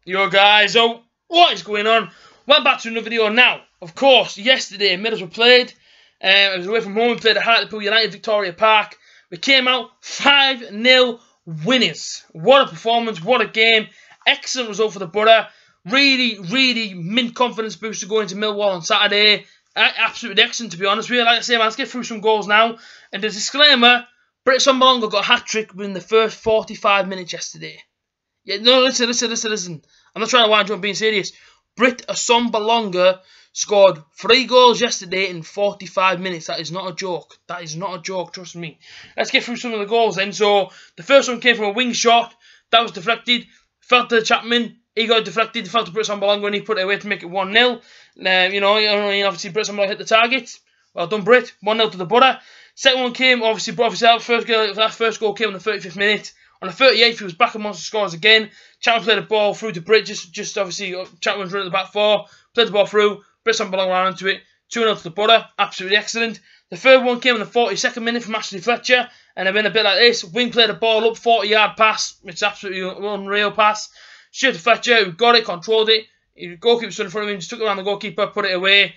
Yo guys, so what is going on? Welcome back to another video now. Of course, yesterday Middlesbrough played. It was away from home. We played at Hartlepool United Victoria Park. We came out 5-0 winners. What a performance, what a game. Excellent result for the Borough. Really mint confidence booster going into Millwall on Saturday. Absolutely excellent, to be honest. Really like to say, man, let's get through some goals now. And the disclaimer, Britt Sonbalonga got a hat-trick within the first 45 minutes yesterday. Yeah, no, listen. I'm not trying to wind you up, being serious. Britt Sonbalonga scored 3 goals yesterday in 45 minutes. That is not a joke. That is not a joke, trust me. Let's get through some of the goals then. So, the first one came from a wing shot. That was deflected. Fell to Chapman. He got deflected. He fell to Britt Sonbalonga and he put it away to make it 1-0. Obviously Britt Sonbalonga hit the target. Well done, Britt. 1-0 to the Borough. Second one came, obviously that first goal came on the 35th minute. On the 38th, he was back amongst the scorers again. Chapman played the ball through to Britt, just obviously Chapman was running at the back 4, played the ball through, Britt Sonbalonga ran into it, 2-0 to the Borough, absolutely excellent. The third one came in the 42nd minute from Ashley Fletcher, and it went a bit like this. Wing played the ball up, 40-yard pass, which is absolutely unreal pass. Straight to Fletcher, who got it, controlled it. The goalkeeper stood in front of him, just took it around the goalkeeper, put it away.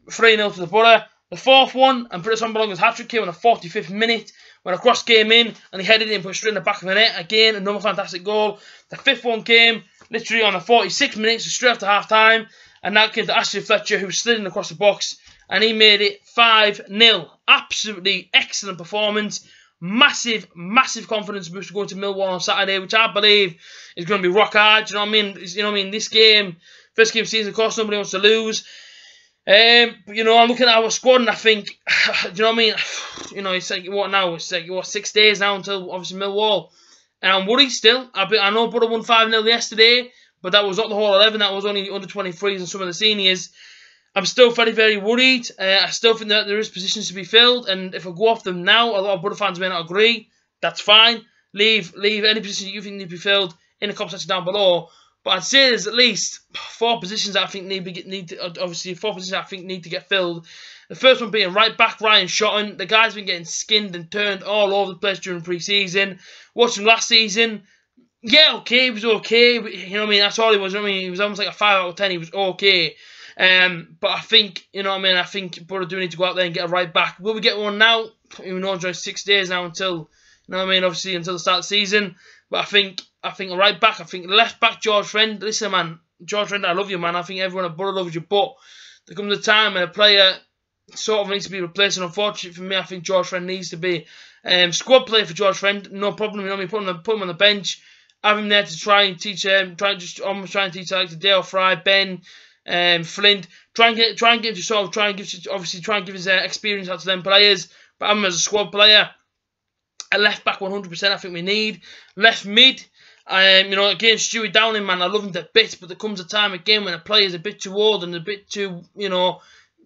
3-0 to the Borough. The fourth one, and Britt Sonbalonga's hat-trick came on the 45th minute, when a cross came in, and he headed it and put it straight in the back of the net. Again, another fantastic goal. The fifth one came, literally on the 46th minute, so straight after half-time, and that came to Ashley Fletcher, who was sliding across the box, and he made it 5-0. Absolutely excellent performance. Massive confidence boost going to Millwall on Saturday, which I believe is going to be rock hard. You know what I mean? This game, first game of the season, of course, nobody wants to lose. I'm looking at our squad and I think, do you know what I mean? It's like, what now? It's like, 6 days now until, obviously, Millwall. And I'm worried still. I know Borough won 5-0 yesterday, but that was not the whole 11. That was only under 23s and some of the seniors. I'm still very worried. I still think that there is positions to be filled. And if I go off them now, a lot of Borough fans may not agree. That's fine. Leave any position you think need to be filled in the comment section down below. But I'd say there's at least 4 positions that I think need to get filled. The first one being right back, Ryan Shotton. The guy's been getting skinned and turned all over the place during pre-season. Watched him last season. Yeah, okay, he was okay. But, that's all he was. He was almost like a 5 out of 10. He was okay. But I think, I think Borough do need to go out there and get a right back. Will we get one now? Who knows? It's 6 days now until, obviously until the start of the season. But I think a right back, I think left back, George Friend. Listen, man, George Friend, I love you, man. I think everyone at Borough loves you. But there comes a time when a player sort of needs to be replaced. And unfortunately for me, I think George Friend needs to be squad player for George Friend. No problem. Put him on the bench. Have him there to try and teach him. Try and teach like Dale Fry, Ben, Flint. Try and get him to sort of try and give his experience out to them players. But have him as a squad player. A left back 100% I think we need. Left mid, again, Stewie Downing, man, I love him to bits, but there comes a time again when a player is a bit too old and a bit too,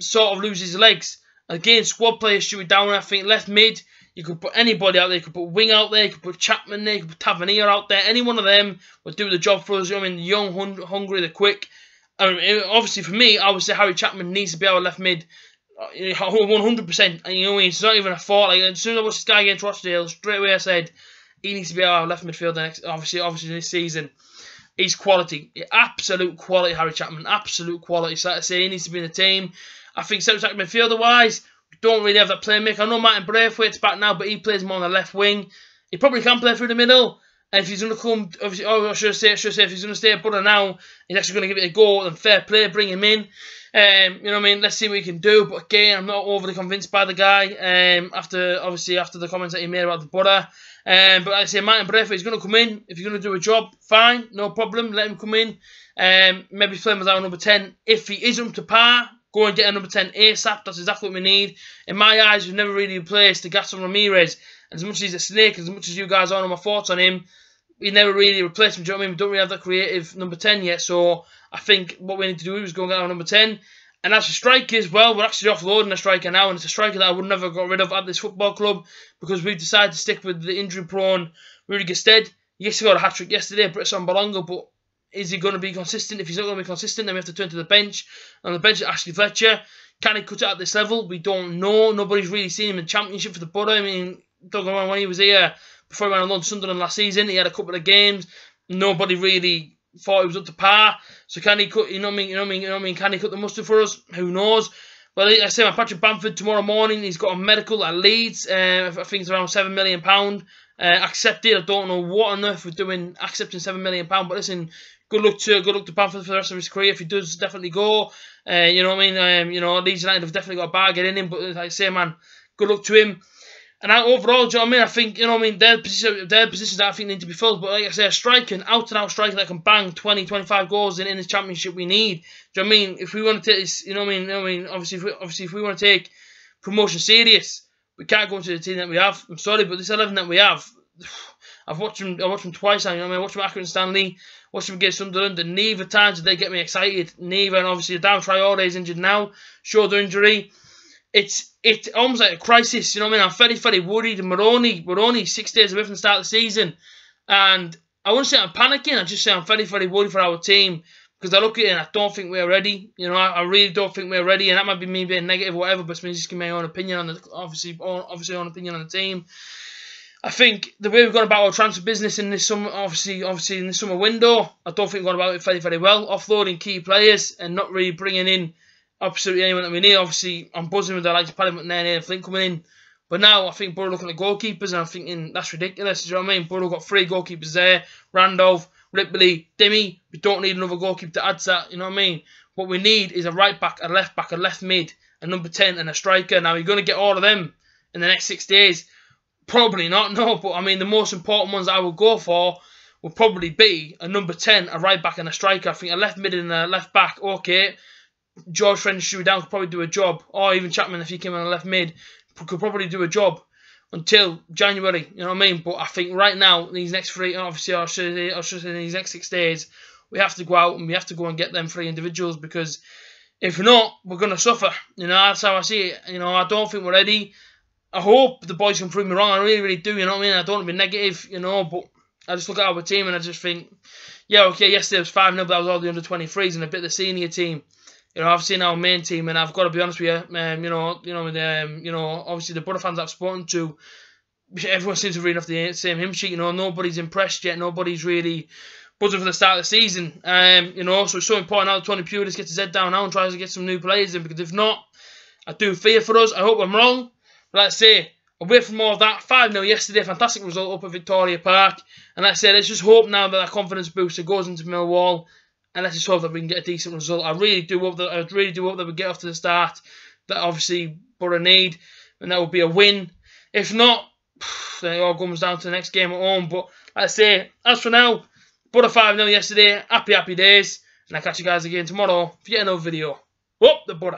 sort of loses his legs. Again, squad player Stewie Downing, I think left mid, you could put anybody out there, you could put Wing out there, you could put Chapman there, you could put Tavernier out there, any one of them would do the job for us. The young, hungry, the quick. Obviously for me, I would say Harry Chapman needs to be our left mid. 100%, and it's not even a thought. Like, as soon as I watched this guy against Rochdale, straight away I said he needs to be our left midfielder obviously this season. He's quality, absolute quality. Harry Chapman, absolute quality. So like I say, he needs to be in the team. I think centre back midfielder wise, we don't really have that playmaker. I know Martin Braithwaite's back now, but he plays more on the left wing. He probably can play through the middle. And if he's going to come, obviously, I should say, if he's going to stay at Borough now, he's actually going to give it a go, then fair play, bring him in. Let's see what he can do. But again, I'm not overly convinced by the guy. After the comments that he made about the Borough. But like I say, Martin Braithwaite is going to come in. If he's going to do a job, fine, no problem. Let him come in. Maybe play him as our number 10. If he isn't up to par, go and get a number 10 ASAP. That's exactly what we need. In my eyes, we've never really replaced the Gaston Ramirez. As much as he's a snake, as much as you guys all know my thoughts on him, we never really replaced him. Do you know what I mean? We don't really have that creative number 10 yet. So I think what we need to do is go and get our number 10. And as for strikers, well, we're actually offloading a striker now. And it's a striker that I would never got rid of at this football club because we've decided to stick with the injury-prone Rudy Gestead. Yes, he got a hat-trick yesterday, Britt Sonbalonga, but is he going to be consistent? If he's not going to be consistent, then we have to turn to the bench. On the bench, Ashley Fletcher. Can he cut it at this level? We don't know. Nobody's really seen him in Championship for the Borough. I mean, don't get when he was here before he went on loan to Sunderland last season, he had a couple of games. Nobody really thought he was up to par. So can he cut? You know what I mean? Can he cut the mustard for us? Who knows? But like I say, my Patrick Bamford tomorrow morning. He's got a medical at Leeds. I think it's around £7 million. Accepted. I don't know what on earth we're doing accepting £7 million. But listen, good luck to Bamford for the rest of his career. If he does, definitely go. You know what I mean? You know, Leeds United have definitely got a bargain in him. But like I say, man, good luck to him. And overall, do you know what I mean? I think, you know what I mean, their positions that I think need to be filled. But like I say, a striker, out-and-out striker that can bang 20, 25 goals in this championship we need. Do you know what I mean? If we want to take this, you know what I mean? Obviously, if we want to take promotion serious, we can't go into the team that we have. I'm sorry, but this 11 that we have, I've watched them twice now, you know what I mean? I watched them Accrington Stanley, watched them against Sunderland, and neither times did they get me excited. Neither, and obviously, Adam Traore is injured now, shoulder injury. It's almost like a crisis, you know what I mean? I'm very worried, and we're only 6 days away from the start of the season, and I wouldn't say I'm panicking. I just say I'm very worried for our team, because I look at it and I don't think we're ready. You know, I really don't think we're ready, and that might be me being negative or whatever, but it's me just giving my own opinion on the obviously own opinion on the team. I think the way we've gone about our transfer business in this summer, obviously in this summer window, I don't think we've gone about it very well, offloading key players and not really bringing in absolutely anyone that we need. Obviously, I'm buzzing with the likes of Paddy McNair and Flint coming in. But now I think Borough looking at goalkeepers and I'm thinking that's ridiculous. Do you know what I mean? Borough got 3 goalkeepers there. Randolph, Ripley, Dimmy. We don't need another goalkeeper to add to that. You know what I mean? What we need is a right back, a left mid, a number 10 and a striker. Now, you're going to get all of them in the next 6 days. Probably not, no. But I mean, the most important ones I would go for would probably be a number 10, a right back and a striker. I think a left mid and a left back, okay. George French down could probably do a job, or even Chapman if he came on the left mid could probably do a job until January. You know what I mean? But I think right now, these next 3, obviously, I should say in these next 6 days, we have to go out and we have to go and get them 3 individuals, because if not, we're going to suffer. You know, that's how I see it. You know, I don't think we're ready. I hope the boys can prove me wrong. I really do. You know what I mean? I don't want to be negative. You know, but I just look at our team and I just think, yeah, okay, yesterday was 5-0, but that was all the under-23s and a bit of the senior team. You know, I've seen our main team, and I've got to be honest with you. Obviously the Borough fans I've spoken to, everyone seems to read off the same hymn sheet. You know, nobody's impressed yet. Nobody's really buzzing for the start of the season. You know, so it's so important now that Tony Pulis gets his head down now and tries to get some new players in, because if not, I do fear for us. I hope I'm wrong. But like I say, away from all of that, 5-0 yesterday, fantastic result up at Victoria Park. And like I said, let's just hope now that confidence booster goes into Millwall. And let's just hope that we can get a decent result. I really do hope that we get off to the start that obviously Borough need, and that would be a win. If not, then it all comes down to the next game at home. But like I say, as for now, Borough 5-0 yesterday. Happy days. And I'll catch you guys again tomorrow for yet another video. Up the Borough.